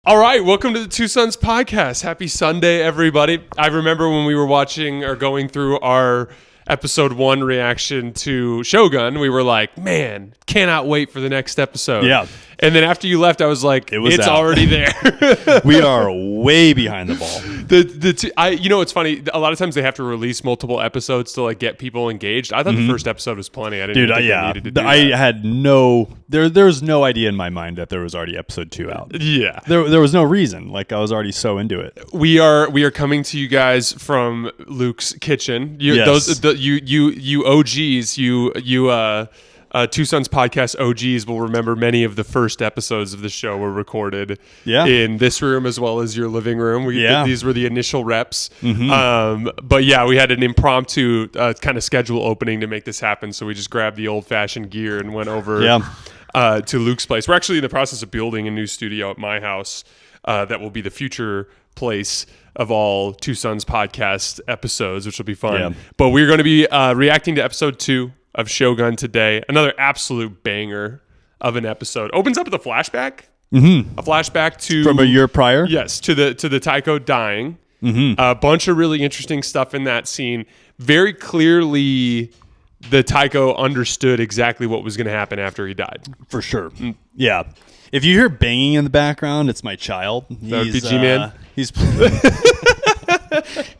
All right, welcome to the Two Sons Podcast. Happy Sunday, everybody. I remember when we were watching or going through our episode 1 reaction to Shogun, we were like, man, cannot wait for the next episode. Yeah. And then after you left, I was like, it's out. already there. We are way behind the ball. You know, it's funny. A lot of times they have to release multiple episodes to like get people engaged. I thought the first episode was plenty. I didn't think they needed to do that. I had there's no idea in my mind that there was already episode 2 out. Yeah. There was no reason. Like I was already so into it. We are coming to you guys from Luke's kitchen. You OGs, Two Sons Podcast OGs will remember many of the first episodes of the show were recorded in this room as well as your living room. These were the initial reps. But yeah, we had an impromptu kind of schedule opening to make this happen. So we just grabbed the old fashioned gear and went over to Luke's place. We're actually in the process of building a new studio at my house that will be the future place of all Two Sons Podcast episodes, which will be fun. Yeah. But we're going to be reacting to episode 2 of Shogun today. Another absolute banger of an episode. Opens up with a flashback. A flashback to from a year prior. Yes, to the Taiko dying. A bunch of really interesting stuff in that scene. Very clearly, the Taiko understood exactly what was going to happen after he died. For sure. Yeah. If you hear banging in the background, it's my child. He's G-Man.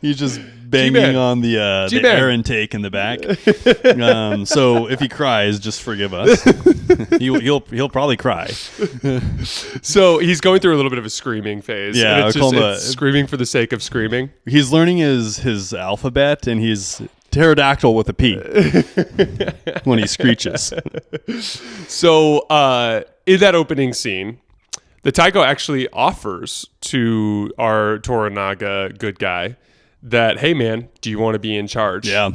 He's just banging G-Man. On the air intake in the back. So if he cries, just forgive us. He'll probably cry. So he's going through a little bit of a screaming phase. Yeah, and it's screaming for the sake of screaming. He's learning his alphabet, and he's pterodactyl with a P when he screeches. So in that opening scene, the Taiko actually offers to our Toranaga good guy that, hey man, do you want to be in charge? Yeah.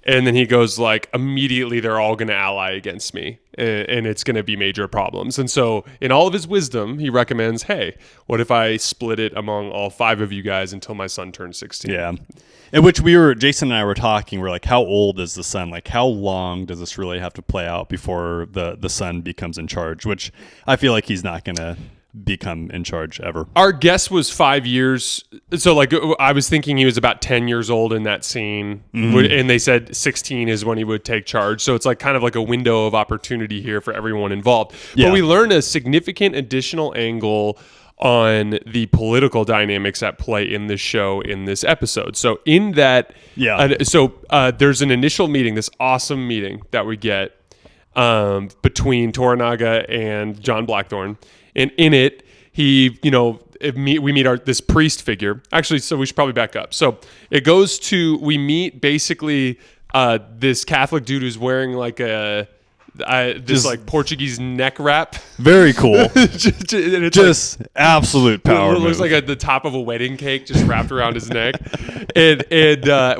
And then he goes like, immediately they're all going to ally against me and it's going to be major problems. And so in all of his wisdom, he recommends, hey, what if I split it among all 5 of you guys until my son turns 16? Yeah. In which Jason and I were talking, we're like, how old is the son? Like, how long does this really have to play out before the son becomes in charge? Which I feel like he's not going to become in charge ever. Our guess was 5 years. So like I was thinking he was about 10 years old in that scene. And they said 16 is when he would take charge. So it's like kind of like a window of opportunity here for everyone involved. Yeah. But we learned a significant additional angle on the political dynamics at play in this show in this episode. So in that, there's an initial meeting, this awesome meeting that we get between Toranaga and John Blackthorne. And in it, we meet this priest figure. Actually, so we should probably back up. So it goes to, we meet basically this Catholic dude who's wearing like this Portuguese neck wrap. Very cool. just like, absolute power. It looks like the top of a wedding cake just wrapped around his neck. And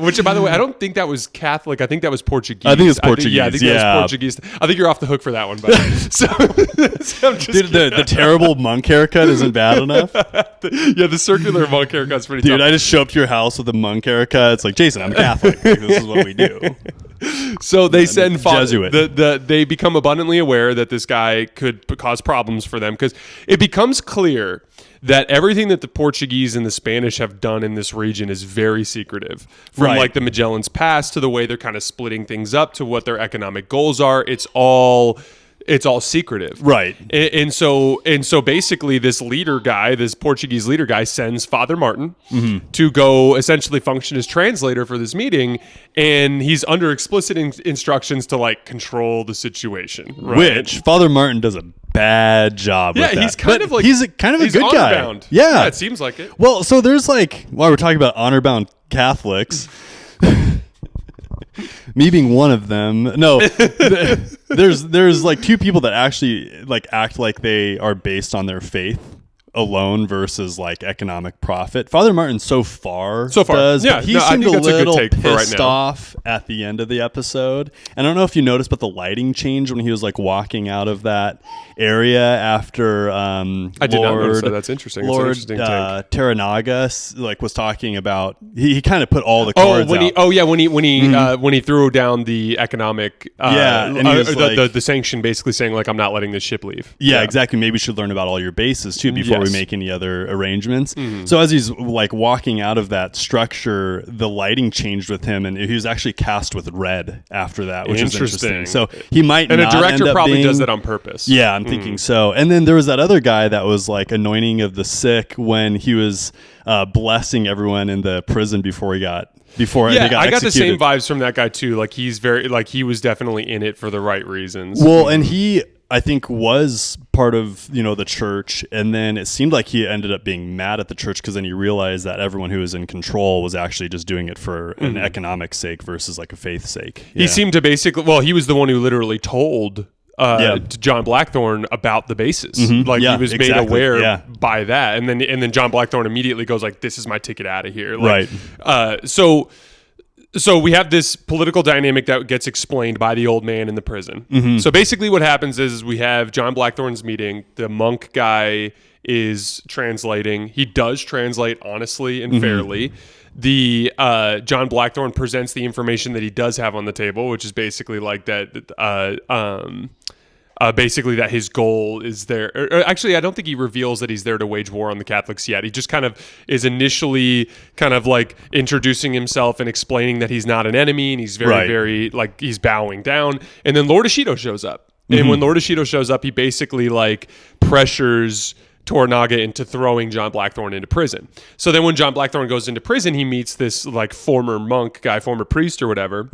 which, by the way, I don't think that was Catholic. I think that was Portuguese. I think it's Portuguese. I think that was Portuguese. I think you're off the hook for that one, buddy. So I'm just dude, the terrible monk haircut isn't bad enough. The circular monk haircut's pretty tough. Dude, I just show up to your house with a monk haircut. It's like, Jason, I'm Catholic. Like, this is what we do. So they send Jesuit. They become abundantly aware that this guy could cause problems for them because it becomes clear that everything that the Portuguese and the Spanish have done in this region is very secretive. From like the Magellan's Pass to the way they're kind of splitting things up to what their economic goals are. It's all secretive. Right. And so basically this Portuguese leader guy sends Father Martin to go essentially function as translator for this meeting. And he's under explicit instructions to like control the situation. Right? Which Father Martin does a bad job with that. He's kind of like, he's kind of a good guy. Bound. Yeah, it seems like it. Well, so there's like, while we're talking about honor-bound Catholics, me being one of them. No, there's like 2 people that actually like act like they are based on their faith alone versus like economic profit. Father Martin so far does, yeah. But he seemed a little pissed right off at the end of the episode. And I don't know if you noticed, but the lighting changed when he was like walking out of that area after I did not notice that. That's interesting. Lord Toranaga like was talking about. He kind of put all the cards out. When he threw down the economic and he was the sanction, basically saying like, I'm not letting this ship leave. Yeah, exactly. Maybe you should learn about all your bases too before before we make any other arrangements. So as he's like walking out of that structure, the lighting changed with him, and he was actually cast with red after that, which is interesting. So he might and not a director end up probably being, does that on purpose. Yeah, I'm thinking so. And then there was that other guy that was like anointing of the sick when he was blessing everyone in the prison before they got I got executed. the same vibes from that guy too. Like he's very like he was definitely in it for the right reasons. Well, and he I think was part of the church, and then it seemed like he ended up being mad at the church because then he realized that everyone who was in control was actually just doing it for an economic sake versus like a faith sake. He seemed to he was the one who literally told to John Blackthorne about the bases. Like he was made aware by that, and then John Blackthorne immediately goes like, "This is my ticket out of here." Like, right. So we have this political dynamic that gets explained by the old man in the prison. So basically what happens is we have John Blackthorne's meeting. The monk guy is translating. He does translate honestly and fairly. The John Blackthorne presents the information that he does have on the table, which is basically like that basically that his goal is there. Or actually, I don't think he reveals that he's there to wage war on the Catholics yet. He just kind of is initially kind of like introducing himself and explaining that he's not an enemy, and he's very like he's bowing down. And then Lord Ishido shows up. And when Lord Ishido shows up, he basically like pressures Toranaga into throwing John Blackthorne into prison. So then when John Blackthorne goes into prison, he meets this like former monk guy, former priest or whatever.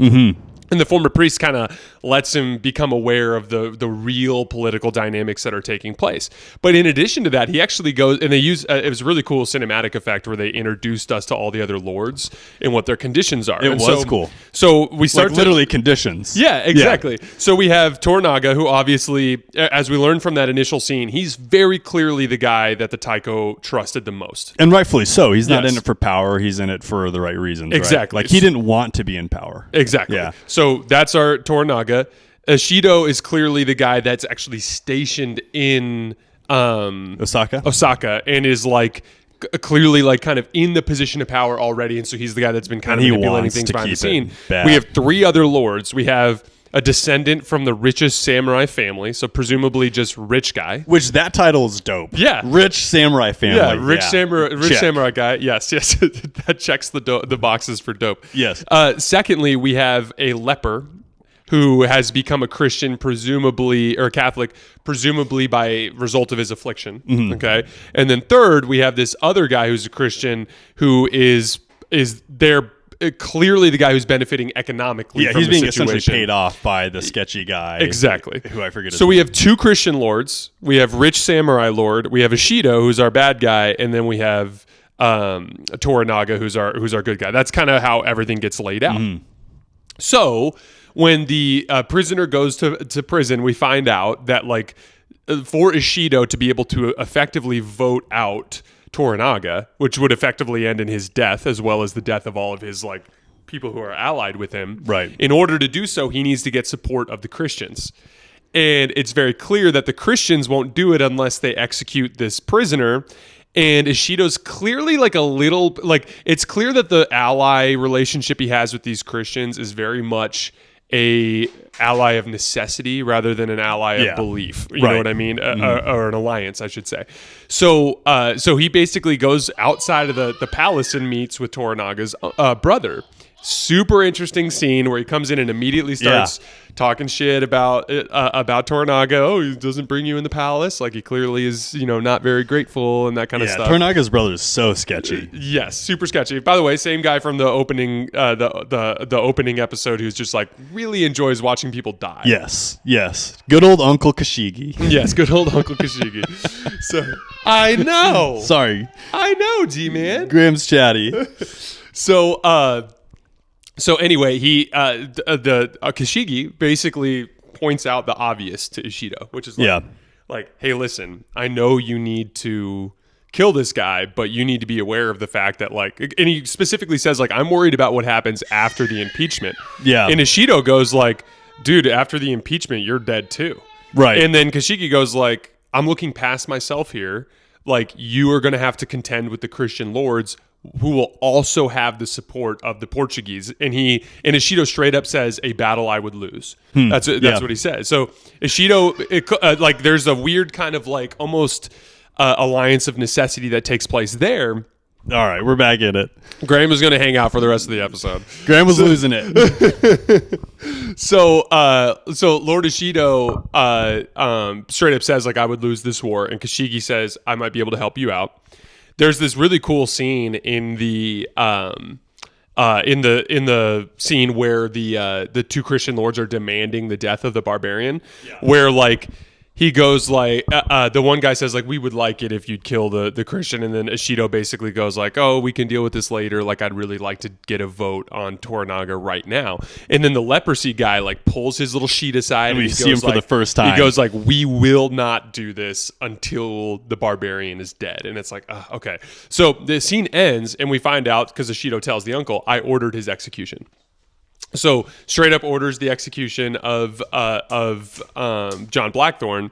And the former priest kind of lets him become aware of the real political dynamics that are taking place. But in addition to that, he actually goes, and they use, it was a really cool cinematic effect where they introduced us to all the other lords and what their conditions are. It was cool. So we start like literally conditions. Yeah, exactly. Yeah. So we have Toranaga, who obviously, as we learned from that initial scene, he's very clearly the guy that the Taiko trusted the most. And rightfully so. He's not in it for power. He's in it for the right reasons. Exactly. Right? Like he didn't want to be in power. Exactly. Yeah. So that's our Toranaga. Ishido is clearly the guy that's actually stationed in Osaka, and is like clearly like kind of in the position of power already, and so he's the guy that's been kind of manipulating things behind the scene. We have 3 other lords. We have a descendant from the richest samurai family, so presumably just rich guy. Which that title is dope. Yeah, rich samurai family. Yeah, rich samurai guy. Yes, that checks the boxes for dope. Yes. Secondly, we have a leper who has become a Christian, presumably, or Catholic, presumably by result of his affliction. Okay, and then third, we have this other guy who's a Christian who is there. Clearly the guy who's benefiting economically from the situation. He's being essentially paid off by the sketchy guy. Exactly. Who I forget his So name. we have 2 Christian lords. We have rich samurai lord. We have Ishido, who's our bad guy. And then we have Toranaga, who's our good guy. That's kind of how everything gets laid out. So when the prisoner goes to prison, we find out that like for Ishido to be able to effectively vote out Toranaga, which would effectively end in his death, as well as the death of all of his like people who are allied with him. Right. In order to do so, he needs to get support of the Christians. And it's very clear that the Christians won't do it unless they execute this prisoner. And Ishido's clearly like a little, like it's clear that the ally relationship he has with these Christians is very much a ally of necessity rather than an ally of belief. You know what I mean? Or an alliance, I should say. So he basically goes outside of the palace and meets with Toranaga's brother. Super interesting scene where he comes in and immediately starts talking shit about Toranaga. Oh, he doesn't bring you in the palace. Like he clearly is, not very grateful and that kind of stuff. Toranaga's brother is so sketchy. Yes, super sketchy. By the way, same guy from the opening the opening episode who's just like really enjoys watching people die. Yes. Good old Uncle Kashigi. Yes, good old Uncle Kashigi. So I know. Sorry. I know, G-Man. Graham's chatty. So anyway, he Kashigi basically points out the obvious to Ishido, which is like, hey, listen, I know you need to kill this guy, but you need to be aware of the fact that like, and he specifically says like, I'm worried about what happens after the impeachment. Yeah. And Ishido goes like, dude, after the impeachment, you're dead too. Right. And then Kashigi goes like, I'm looking past myself here. Like you are going to have to contend with the Christian lords who will also have the support of the Portuguese. And Ishido straight up says, a battle I would lose. That's what he says. So Ishido, like there's a weird kind of like almost alliance of necessity that takes place there. All right, we're back in it. Graham is going to hang out for the rest of the episode. Graham was losing it. So Lord Ishido straight up says, like, I would lose this war, and Kashigi says, I might be able to help you out. There's this really cool scene in the scene where the two Christian lords are demanding the death of the barbarian, where like he goes like the one guy says like, we would like it if you'd kill the Christian, and then Ishido basically goes like, oh, we can deal with this later, like I'd really like to get a vote on Toranaga right now. And then the leprosy guy like pulls his little sheet aside and we see him for the first time. He goes like, we will not do this until the barbarian is dead. And it's like, okay. So the scene ends and we find out, because Ishido tells the uncle, I ordered his execution. So straight up orders the execution of John Blackthorne,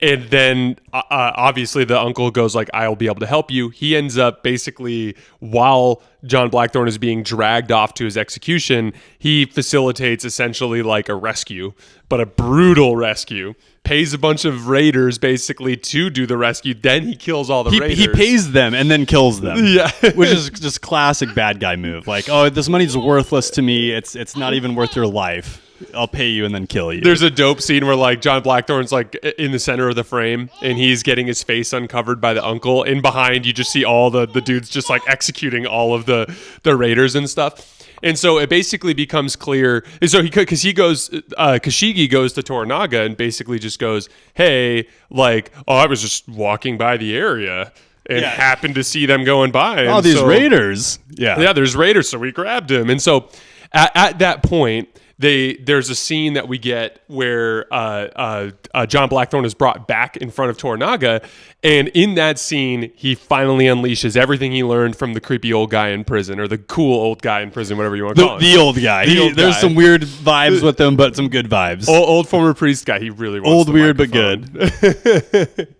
and then obviously the uncle goes like, I'll be able to help you. He ends up basically, while John Blackthorne is being dragged off to his execution, he facilitates essentially like a rescue, but a brutal rescue. Pays a bunch of raiders basically to do the rescue. Then he kills all the raiders. He pays them and then kills them. Yeah. Which is just classic bad guy move. Like, oh, this money's worthless to me. It's not even worth your life. I'll pay you and then kill you. There's a dope scene where like John Blackthorne's like in the center of the frame and he's getting his face uncovered by the uncle. And behind you just see all the dudes just like executing all of the raiders and stuff. And so it basically becomes clear. So Kashigi goes to Toranaga and basically just goes, hey, like, oh, I was just walking by the area and happened to see them going by. And these raiders. Yeah, there's raiders. So we grabbed him. And so at that point, there's a scene that we get where John Blackthorne is brought back in front of Toranaga, and in that scene, he finally unleashes everything he learned from the creepy old guy in prison, or the cool old guy in prison, whatever you want to call him. The old guy. There's some weird vibes with him, but some good vibes. Old former priest guy. He really wants old, the weird, microphone. But good.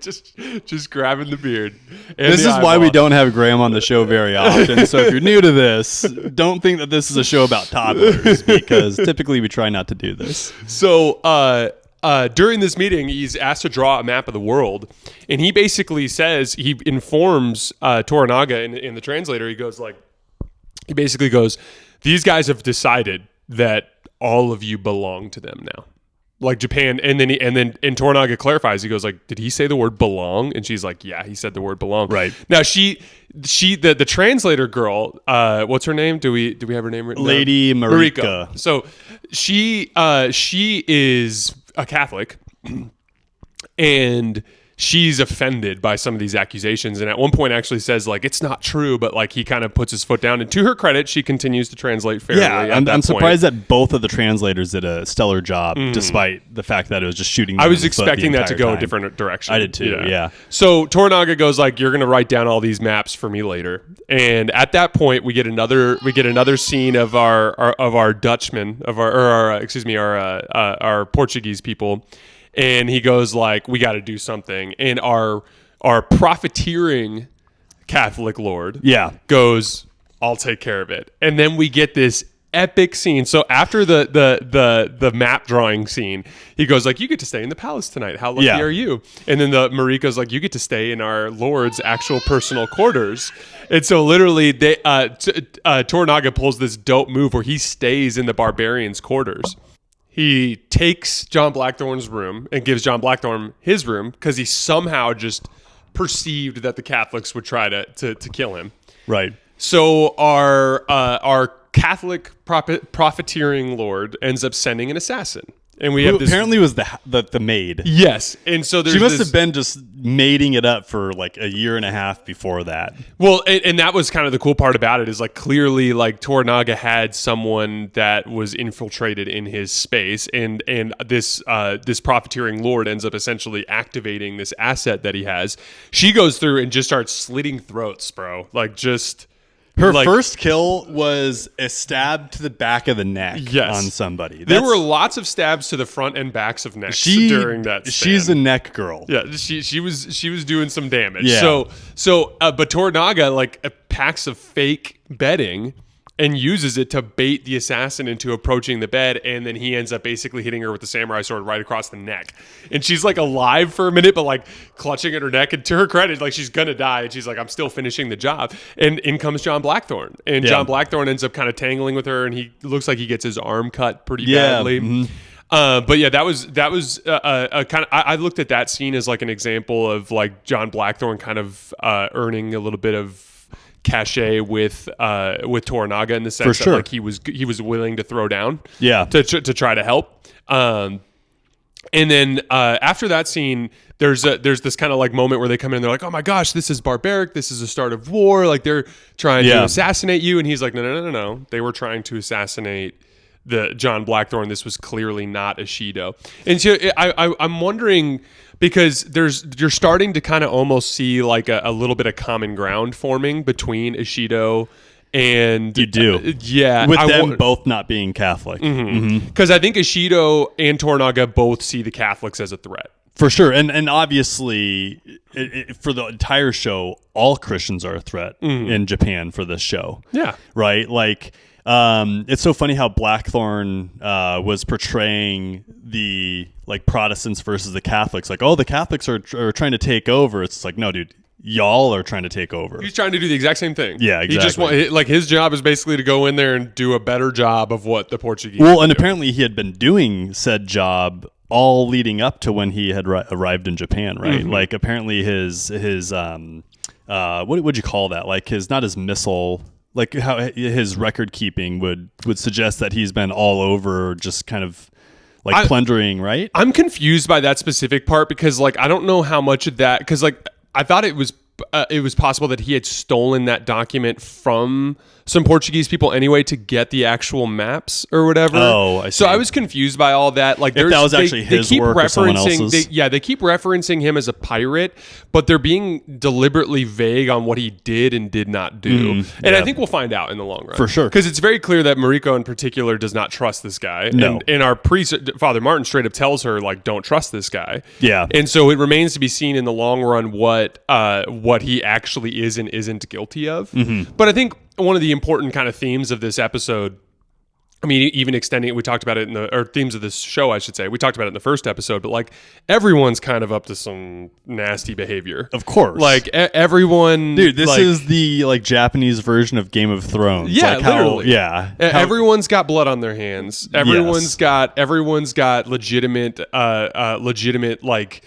just grabbing the beard. This is why we don't have Graham on the show very often. So if you're new to this, don't think that this is a show about toddlers, because typically we try not to do this. So during this meeting, he's asked to draw a map of the world, and he basically says, he informs Toranaga in the translator. He basically goes, these guys have decided that all of you belong to them now. Like Japan, and then Toranaga clarifies. He goes like, "Did he say the word belong?" And she's like, "Yeah, he said the word belong." Right. Now the translator girl, what's her name? Do we have her name written down? Lady Marika. So she is a Catholic, and she's offended by some of these accusations, and at one point actually says like, it's not true, but like he kind of puts his foot down, and to her credit, she continues to translate fairly. Yeah, I'm surprised that both of the translators did a stellar job, despite the fact that it was just shooting. I was expecting that to go a different direction. I did too. Yeah. So Toranaga goes like, "You're going to write down all these maps for me later," and at that point, we get another scene of our Dutchman, our Portuguese people. And he goes like, we got to do something. And our profiteering Catholic lord goes, I'll take care of it. And then we get this epic scene. So after the map drawing scene, he goes like, you get to stay in the palace tonight. How lucky are you? And then the Mariko's like, you get to stay in our lord's actual personal quarters. And so literally Toranaga pulls this dope move where he stays in the barbarian's quarters. He takes John Blackthorne's room and gives John Blackthorne his room because he somehow just perceived that the Catholics would try to kill him. Right. So our Catholic profiteering lord ends up sending an assassin. And we have this, apparently was the maid. Yes. And so she must have been just maiding it up for like a year and a half before that. Well, and that was kind of the cool part about it, is like clearly like Toranaga had someone that was infiltrated in his space, and this profiteering lord ends up essentially activating this asset that he has. She goes through and just starts slitting throats, bro. Like just her first kill was a stab to the back of the neck on somebody. There were lots of stabs to the front and backs of necks during that stand. She's a neck girl. Yeah, she was doing some damage. Yeah. So but Toranaga like packs of fake bedding and uses it to bait the assassin into approaching the bed, and then he ends up basically hitting her with the samurai sword right across the neck. And she's like alive for a minute, but like clutching at her neck, and to her credit, like she's gonna die, and she's like, I'm still finishing the job. And in comes John Blackthorne, and John Blackthorne ends up kind of tangling with her, and he looks like he gets his arm cut pretty badly. But yeah, that was a kind of, I looked at that scene as like an example of like John Blackthorne kind of earning a little bit of cachet with Toranaga, in the sense that like he was willing to throw down to try to help. And then after that scene, there's this kind of like moment where they come in and they're like, oh my gosh, this is barbaric, this is the start of war, like they're trying to assassinate you. And he's like, no, they were trying to assassinate the John Blackthorne. This was clearly not Ishido. And so I'm wondering, because you're starting to kind of almost see like a little bit of common ground forming between Ishido and you do, with them both not being Catholic. Because I think Ishido and Toranaga both see the Catholics as a threat. For sure. And obviously, for the entire show, all Christians are a threat in Japan for this show. Yeah. Right? Like, it's so funny how Blackthorne was portraying the like Protestants versus the Catholics. Like, oh, the Catholics are trying to take over. It's like, no, dude, y'all are trying to take over. He's trying to do the exact same thing. Yeah, exactly. He just like his job is basically to go in there and do a better job of what the Portuguese and apparently he had been doing said job all leading up to when he had arrived in Japan, right? Like apparently his what would you call that? Like not his missile, like how his record keeping would suggest that he's been all over, just kind of like plundering, right? I'm confused by that specific part, because like I don't know how much of that, because like I thought it was possible that he had stolen that document from some Portuguese people anyway to get the actual maps or whatever. Oh, I see. So I was confused by all that. Like, if that was actually his work or someone else's. They keep referencing him as a pirate, but they're being deliberately vague on what he did and did not do. And I think we'll find out in the long run. For sure. Because it's very clear that Mariko in particular does not trust this guy. No. And our priest, Father Martin, straight up tells her, like, don't trust this guy. Yeah. And so it remains to be seen in the long run what he actually is and isn't guilty of. But I think one of the important kind of themes of this episode, I mean, even extending it, we talked about it or themes of this show, I should say. We talked about it in the first episode, but like everyone's kind of up to some nasty behavior. Of course. Like everyone. Dude, this is the like Japanese version of Game of Thrones. Yeah, like literally. Everyone's got blood on their hands. Everyone's got legitimate like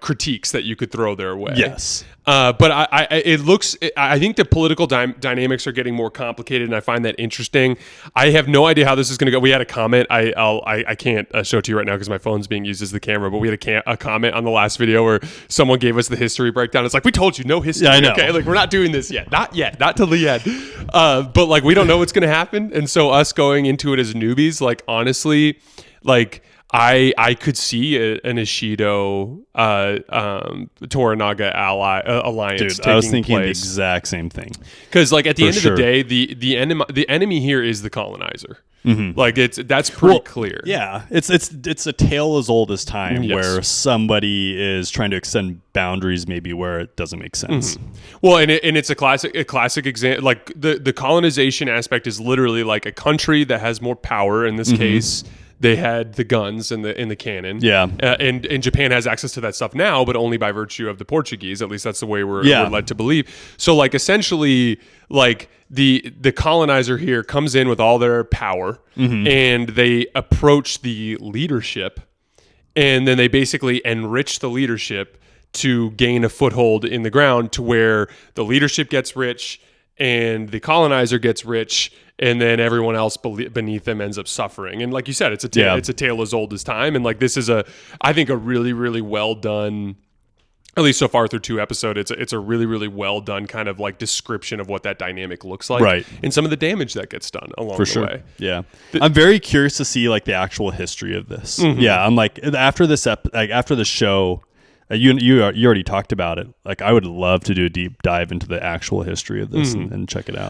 critiques that you could throw their way. Yes. But I think the political dynamics are getting more complicated, and I find that interesting. I have no idea how this is going to go. We had a comment. I can't show it to you right now because my phone's being used as the camera, but we had a comment on the last video where someone gave us the history breakdown. It's like, we told you, no history. Yeah, I know. Okay, like we're not doing this yet. Not till the end. But like we don't know what's going to happen. And so us going into it as newbies, like honestly, like I could see an Ishido Toranaga alliance. Dude, I was thinking the exact same thing. Because like at the end of the day, the enemy here is the colonizer. Like that's pretty clear. Yeah, it's a tale as old as time, where somebody is trying to extend boundaries maybe where it doesn't make sense. Well, and it's a classic example. Like the colonization aspect is literally like a country that has more power. In this case, they had the guns and the cannon. Yeah. And Japan has access to that stuff now, but only by virtue of the Portuguese. At least that's the way we're led to believe. So like essentially like the colonizer here comes in with all their power and they approach the leadership, and then they basically enrich the leadership to gain a foothold in the ground, to where the leadership gets rich and the colonizer gets rich, and then everyone else beneath them ends up suffering. And like you said, it's a tale as old as time. And like this is I think a really, really well done, at least so far through 2 episodes, it's a really, really well done kind of like description of what that dynamic looks like, right? And some of the damage that gets done along the way. Yeah, I'm very curious to see like the actual history of this. Yeah, I'm like after the show. You already talked about it. Like, I would love to do a deep dive into the actual history of this and check it out.